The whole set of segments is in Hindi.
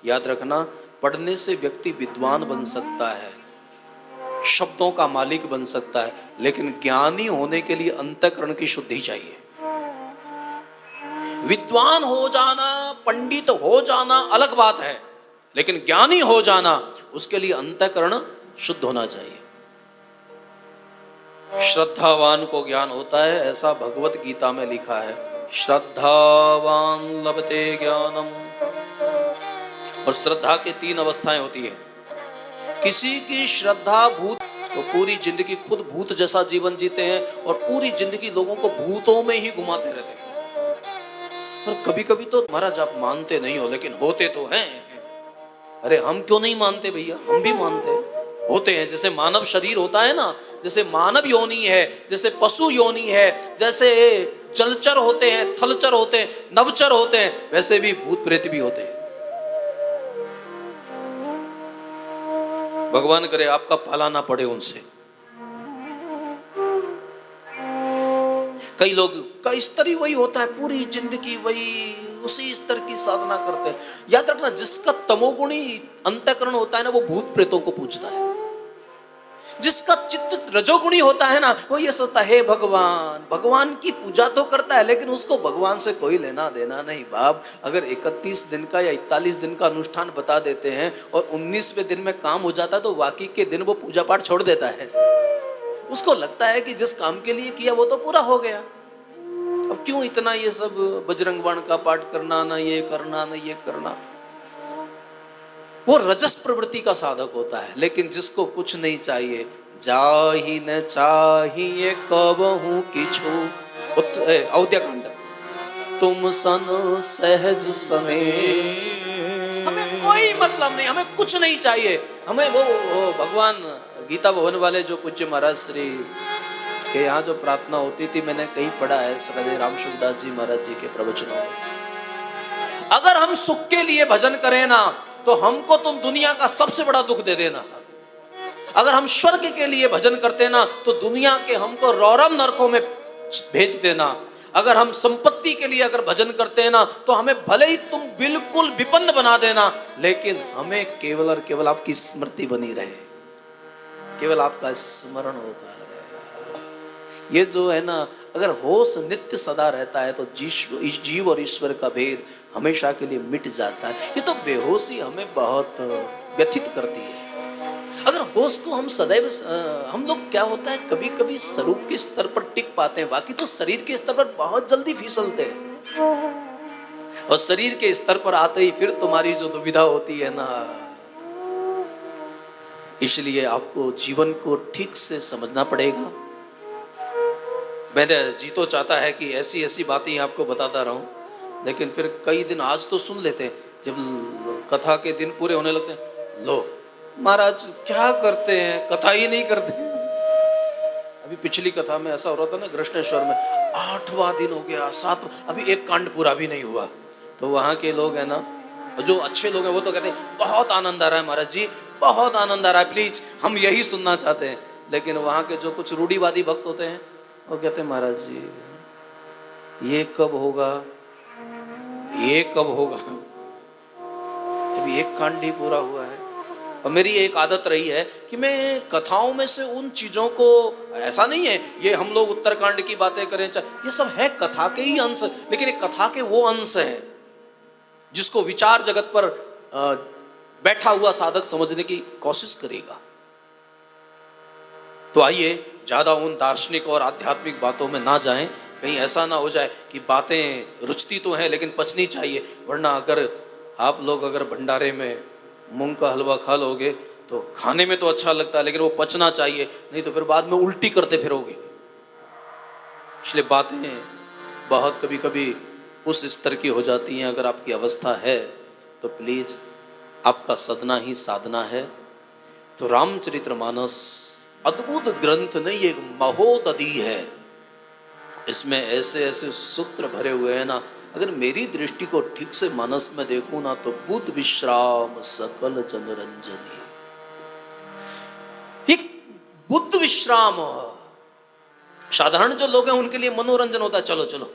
याद रखना, पढ़ने से व्यक्ति विद्वान बन सकता है, शब्दों का मालिक बन सकता है, लेकिन ज्ञानी होने के लिए अंतःकरण की शुद्धि चाहिए। विद्वान हो जाना, पंडित हो जाना अलग बात है, लेकिन ज्ञानी हो जाना उसके लिए अंतःकरण शुद्ध होना चाहिए। श्रद्धावान को ज्ञान होता है, ऐसा भगवत गीता में लिखा है, श्रद्धावान लभते ज्ञानम। और श्रद्धा की 3 अवस्थाएं होती है। किसी की श्रद्धा भूत, तो पूरी जिंदगी खुद भूत जैसा जीवन जीते हैं और पूरी जिंदगी लोगों को भूतों में ही घुमाते रहते हैं। और कभी कभी तो महाराज आप मानते नहीं हो लेकिन होते तो हैं। अरे हम क्यों नहीं मानते भैया, हम भी मानते हैं, होते हैं। जैसे मानव शरीर होता है ना, जैसे मानव योनि है, जैसे पशु योनि है, जैसे जलचर होते हैं, थलचर होते हैं, नवचर होते हैं, वैसे भी भूत प्रेत भी होते हैं। भगवान करे आपका पाला ना पड़े उनसे। कई लोग का स्तर ही वही होता है, पूरी जिंदगी वही उसी स्तर की साधना करते हैं। याद रखना, जिसका तमोगुणी अंतःकरण होता है ना, वो भूत प्रेतों को पूजता है। जिसका चित्त रजोगुणी होता है ना, वो ये सोचता है भगवान, भगवान की पूजा तो करता है लेकिन उसको भगवान से कोई लेना देना नहीं। बाप, अगर 31 दिन का या 41 दिन का अनुष्ठान बता देते हैं और 19वें दिन में काम हो जाता है तो बाकी के दिन वो पूजा पाठ छोड़ देता है। उसको लगता है कि जिस काम के लिए किया वो तो पूरा हो गया, अब क्यों इतना ये सब बजरंग बाण का पाठ करना, ना ये करना ना ये करना। वो रजस प्रवृत्ति का साधक होता है। लेकिन जिसको कुछ नहीं चाहिए, जाहि न चाहिए कबहू किछु, अयोध्या कांड, तुम सन सहज सने, हमें कोई मतलब नहीं, हमें कुछ नहीं चाहिए। हमें वो भगवान गीता भवन वाले जो पूज्य महाराज श्री के यहाँ जो प्रार्थना होती थी, मैंने कहीं पढ़ा है श्रद्धेय राम सुखदास जी महाराज जी के प्रवचनों में, अगर हम सुख के लिए भजन करें ना तो हमको तुम दुनिया का सबसे बड़ा दुख दे देना। अगर हम स्वर्ग के लिए भजन करते ना तो दुनिया के हमको रौरव नरकों में भेज देना। अगर हम संपत्ति के लिए अगर भजन करते हैं ना तो हमें भले ही तुम बिल्कुल विपन्न बना देना, लेकिन हमें केवल और केवल आपकी स्मृति बनी रहे, केवल आपका स्मरण होता रहे। ये जो है ना, अगर होश नित्य सदा रहता है तो जीव और ईश्वर का भेद हमेशा के लिए मिट जाता है। ये तो बेहोशी हमें बहुत व्यथित करती है। अगर होश को हम सदैव, हम लोग क्या होता है कभी कभी स्वरूप के स्तर पर टिक पाते हैं, बाकी तो शरीर के स्तर पर बहुत जल्दी फिसलते हैं। और शरीर के स्तर पर आते ही फिर तुम्हारी जो दुविधा होती है ना, इसलिए आपको जीवन को ठीक से समझना पड़ेगा। मैंने जी तो चाहता है कि ऐसी ऐसी बातें आपको बताता रहूं, लेकिन फिर कई दिन आज तो सुन लेते हैं, जब कथा के दिन पूरे होने लगते हैं, लो महाराज क्या करते हैं, कथा ही नहीं करते। अभी पिछली कथा में ऐसा हो रहा था ना कृष्णेश्वर में, 8वां दिन हो गया, 7, अभी एक कांड पूरा भी नहीं हुआ। तो वहां के लोग है ना, जो अच्छे लोग हैं वो तो कहते हैं बहुत आनंद आ रहा है महाराज जी, बहुत आनंद आ रहा है, प्लीज हम यही सुनना चाहते हैं। लेकिन वहां के जो कुछ रूढ़िवादी भक्त होते हैं वो कहते हैं महाराज जी ये कब होगा, ये कब होगा, अभी एक कांड ही पूरा हुआ है। और मेरी एक आदत रही है कि मैं कथाओं में से उन चीजों को, ऐसा नहीं है ये हम लोग उत्तरकांड की बातें करें, ये सब है कथा के ही अंश, लेकिन एक कथा के वो अंश है जिसको विचार जगत पर बैठा हुआ साधक समझने की कोशिश करेगा। तो आइए ज्यादा उन दार्शनिक और आध्यात्मिक बातों में ना जाएं, कहीं ऐसा ना हो जाए कि बातें रुचती तो हैं लेकिन पचनी चाहिए। वरना अगर आप लोग अगर भंडारे में मूंग का हलवा खा लोगे तो खाने में तो अच्छा लगता है, लेकिन वो पचना चाहिए, नहीं तो फिर बाद में उल्टी करते फिरोगे। इसलिए बातें बहुत कभी कभी उस स्तर की हो जाती हैं। अगर आपकी अवस्था है तो प्लीज, आपका सदना ही साधना है। तो रामचरितमानस अद्भुत ग्रंथ नहीं, एक महोदधि है। इसमें ऐसे ऐसे सूत्र भरे हुए हैं ना, अगर मेरी दृष्टि को ठीक से मानस में देखूं ना तो बुद्ध विश्राम सकल जनरंजनी, बुद्ध विश्राम। साधारण जो लोग हैं उनके लिए मनोरंजन होता है, चलो चलो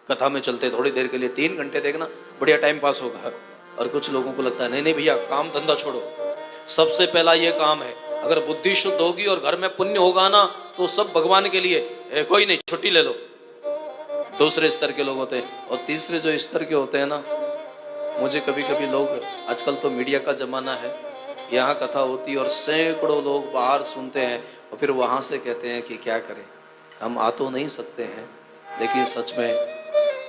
कथा में चलते थोड़ी देर के लिए, 3 घंटे देखना बढ़िया टाइम पास होगा, और कुछ लोगों को लगता है नहीं नहीं भैया, काम धंधा छोड़ो, सबसे पहला ये काम है। अगर बुद्धि शुद्ध होगी और घर में पुण्य होगा ना, तो सब भगवान के लिए। कोई नहीं, छुट्टी ले लो। दूसरे स्तर के लोग होते हैं। और तीसरे जो स्तर के होते हैं ना, मुझे कभी कभी लोग, आजकल तो मीडिया का जमाना है, यहाँ कथा होती है और सैकड़ों लोग बाहर सुनते हैं और फिर वहाँ से कहते हैं कि क्या करें, हम आ तो नहीं सकते हैं, लेकिन सच में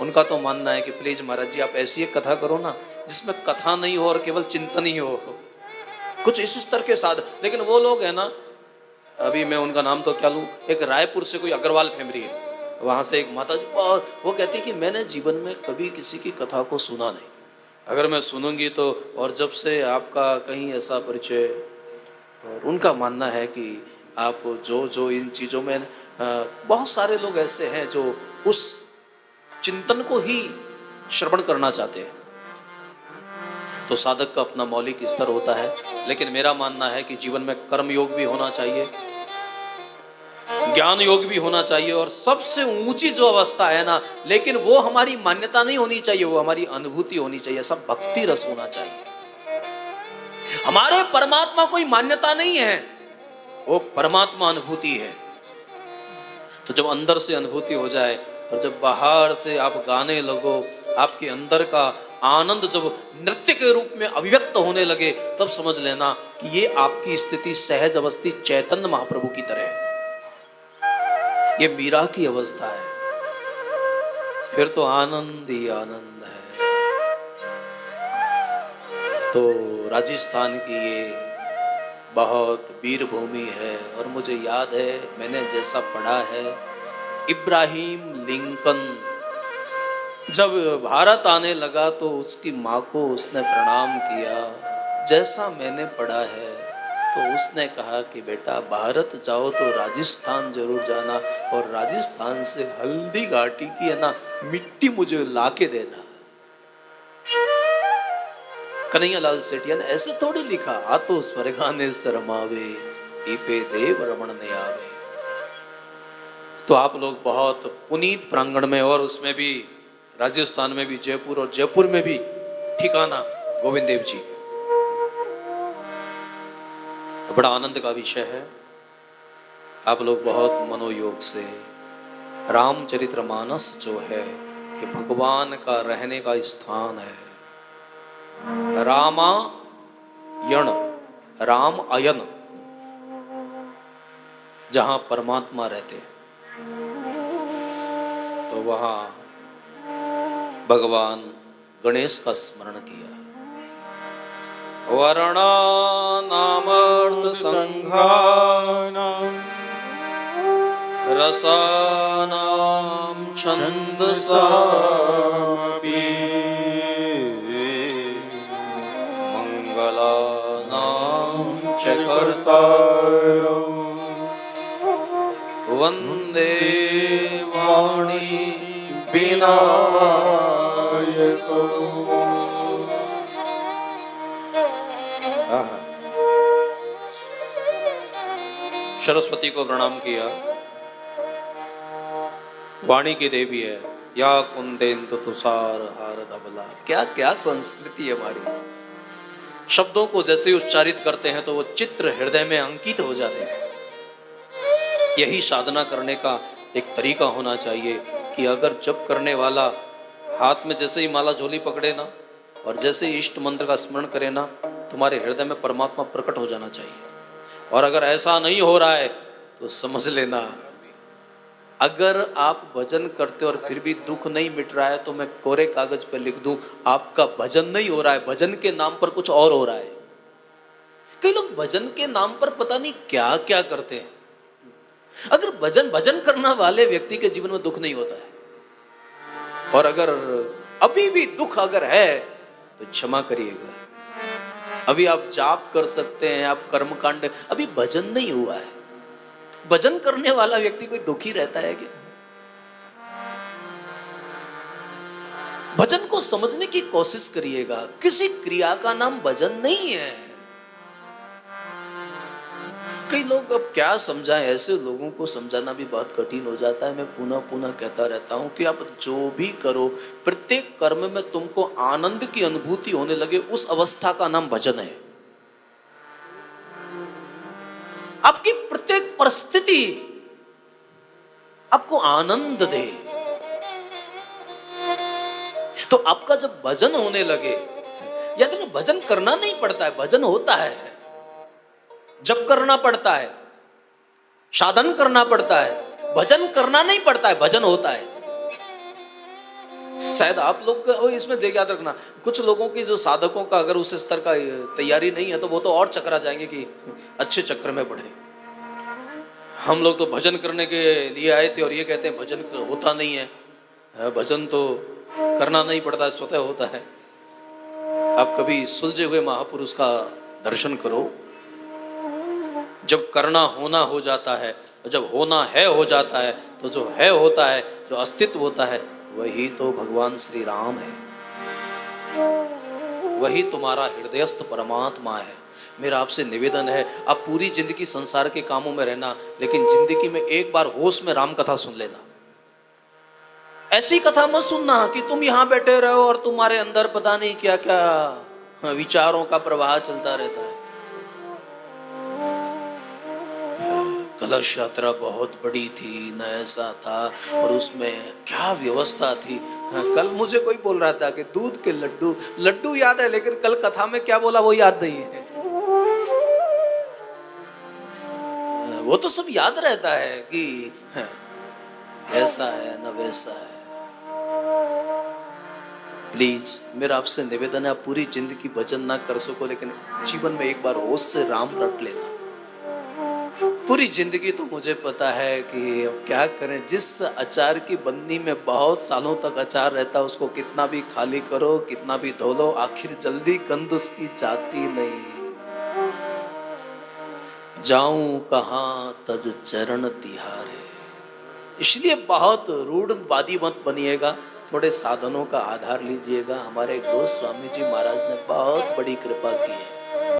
उनका तो मानना है कि प्लीज महाराज जी आप ऐसी एक कथा करो ना जिसमें कथा नहीं हो और केवल चिंतन ही हो, कुछ इस स्तर के साथ। लेकिन वो लोग है ना, अभी मैं उनका नाम तो क्या लूँ, एक रायपुर से कोई अग्रवाल फैमिली है, वहाँ से एक माता जी, वो कहती कि मैंने जीवन में कभी किसी की कथा को सुना नहीं, अगर मैं सुनूंगी तो, और जब से आपका कहीं ऐसा परिचय, और उनका मानना है कि आप जो जो इन चीज़ों में, बहुत सारे लोग ऐसे हैं जो उस चिंतन को ही श्रवण करना चाहते हैं। तो साधक का अपना मौलिक स्तर होता है, लेकिन मेरा मानना है कि जीवन में कर्म योग भी होना चाहिए, ज्ञान योग भी होना चाहिए, और सबसे ऊंची जो अवस्था है ना, लेकिन वो हमारी मान्यता नहीं होनी चाहिए, वो हमारी अनुभूति होनी चाहिए, सब भक्ति रस होना चाहिए। हमारे परमात्मा कोई मान्यता नहीं है, वो परमात्मा अनुभूति है। तो जब अंदर से अनुभूति हो जाए और जब बाहर से आप गाने लगो, आपके अंदर का आनंद जब नृत्य के रूप में अभिव्यक्त होने लगे, तब समझ लेना कि ये आपकी स्थिति सहज अवस्थी चैतन्य महाप्रभु की तरह है, ये मीरा की अवस्था है, फिर तो आनंद ही आनंद है। तो राजस्थान की ये बहुत वीर भूमि है, और मुझे याद है मैंने जैसा पढ़ा है, इब्राहिम लिंकन जब भारत आने लगा तो उसकी माँ को उसने प्रणाम किया, जैसा मैंने पढ़ा है, तो उसने कहा कि बेटा भारत जाओ तो राजस्थान जरूर जाना, और राजस्थान से हल्दी घाटी की है ना मिट्टी मुझे लाके देना। कन्हैयालाल सेठिया ने ऐसे थोड़ी लिखा, आ तो स्वर्गाने रमावे ईपे देव रमण ने आवे। तो आप लोग बहुत पुनीत प्रांगण में, और उसमें भी राजस्थान में भी जयपुर, और जयपुर में भी ठिकाना गोविंद देव जी, तो बड़ा आनंद का विषय है। आप लोग बहुत मनोयोग से, रामचरितमानस जो है ये भगवान का रहने का स्थान है। रामायण, राम अयन, जहां परमात्मा रहते हैं, तो वहां भगवान गणेश का स्मरण किया। वर्णानामर्थ संघानां रसानां छन्दसामपि मंगलानां च कर्तारौ वन्दे वाणी विनायको। सरस्वती को प्रणाम किया, वाणी की देवी है, या कुंदेन्दु तुषार हार धवला। क्या क्या संस्कृति है हमारी। शब्दों को जैसे उच्चारित करते हैं तो वो चित्र हृदय में अंकित हो जाते हैं। यही साधना करने का एक तरीका होना चाहिए कि अगर जप करने वाला हाथ में जैसे ही माला झोली पकड़े ना, और जैसे ही इष्ट मंत्र का स्मरण करे ना, तुम्हारे हृदय में परमात्मा प्रकट हो जाना चाहिए। और अगर ऐसा नहीं हो रहा है तो समझ लेना, अगर आप भजन करते और फिर भी दुख नहीं मिट रहा है, तो मैं कोरे कागज पर लिख दूं, आपका भजन नहीं हो रहा है, भजन के नाम पर कुछ और हो रहा है। कई लोग भजन के नाम पर पता नहीं क्या क्या करते हैं। अगर भजन करने वाले व्यक्ति के जीवन में दुख नहीं होता है, और अगर अभी भी दुख अगर है तो क्षमा करिएगा। अभी आप जाप कर सकते हैं, आप कर्मकांड, अभी भजन नहीं हुआ है। भजन करने वाला व्यक्ति कोई दुखी रहता है क्या? भजन को समझने की कोशिश करिएगा। किसी क्रिया का नाम भजन नहीं है। कई लोग अब क्या समझाएं, ऐसे लोगों को समझाना भी बहुत कठिन हो जाता है। मैं पुनः पुनः कहता रहता हूं कि आप जो भी करो, प्रत्येक कर्म में तुमको आनंद की अनुभूति होने लगे, उस अवस्था का नाम भजन है। आपकी प्रत्येक परिस्थिति आपको आनंद दे, तो आपका जब भजन होने लगे, याद रखना भजन करना नहीं पड़ता है, भजन होता है। जप करना पड़ता है, साधन करना पड़ता है, भजन करना नहीं पड़ता है, भजन होता है। शायद आप लोग का इसमें देख, याद रखना, कुछ लोगों की जो साधकों का अगर उस स्तर का तैयारी नहीं है तो वो तो और चकरा जाएंगे कि अच्छे चक्र में पड़े। हम लोग तो भजन करने के लिए आए थे और ये कहते हैं भजन होता नहीं है। भजन तो करना नहीं पड़ता, स्वतः होता है। आप कभी सुलझे हुए महापुरुष का दर्शन करो, जब करना होना हो जाता है, जब होना है हो जाता है, तो जो है होता है, जो अस्तित्व होता है, वही तो भगवान श्री राम है, वही तुम्हारा हृदयस्थ परमात्मा है। मेरा आपसे निवेदन है, आप पूरी जिंदगी संसार के कामों में रहना, लेकिन जिंदगी में एक बार होश में राम कथा सुन लेना। ऐसी कथा मत सुनना कि तुम यहां बैठे रहो और तुम्हारे अंदर पता नहीं क्या क्या विचारों का प्रवाह चलता रहता है। कलश यात्रा बहुत बड़ी थी, न ऐसा था, और उसमें क्या व्यवस्था थी। कल मुझे कोई बोल रहा था कि दूध के लड्डू, लड्डू याद है, लेकिन कल कथा में क्या बोला वो याद नहीं है। वो तो सब याद रहता है कि ऐसा है न वैसा है। प्लीज मेरा आपसे निवेदन है, आप पूरी जिंदगी भजन ना कर सको, लेकिन जीवन में एक बार होश से राम रट लेना। पूरी जिंदगी तो मुझे पता है कि अब क्या करें, जिस अचार की बन्नी में बहुत सालों तक अचार रहता है, उसको कितना भी खाली करो, कितना भी धो लो, आखिर जल्दी गंध उसकी जाती नहीं। जाऊं कहां तज चरण तिहारे। इसलिए बहुत रूढ़वादी मत बनिएगा, थोड़े साधनों का आधार लीजिएगा। हमारे गोस्वामी जी महाराज ने बहुत बड़ी कृपा की है।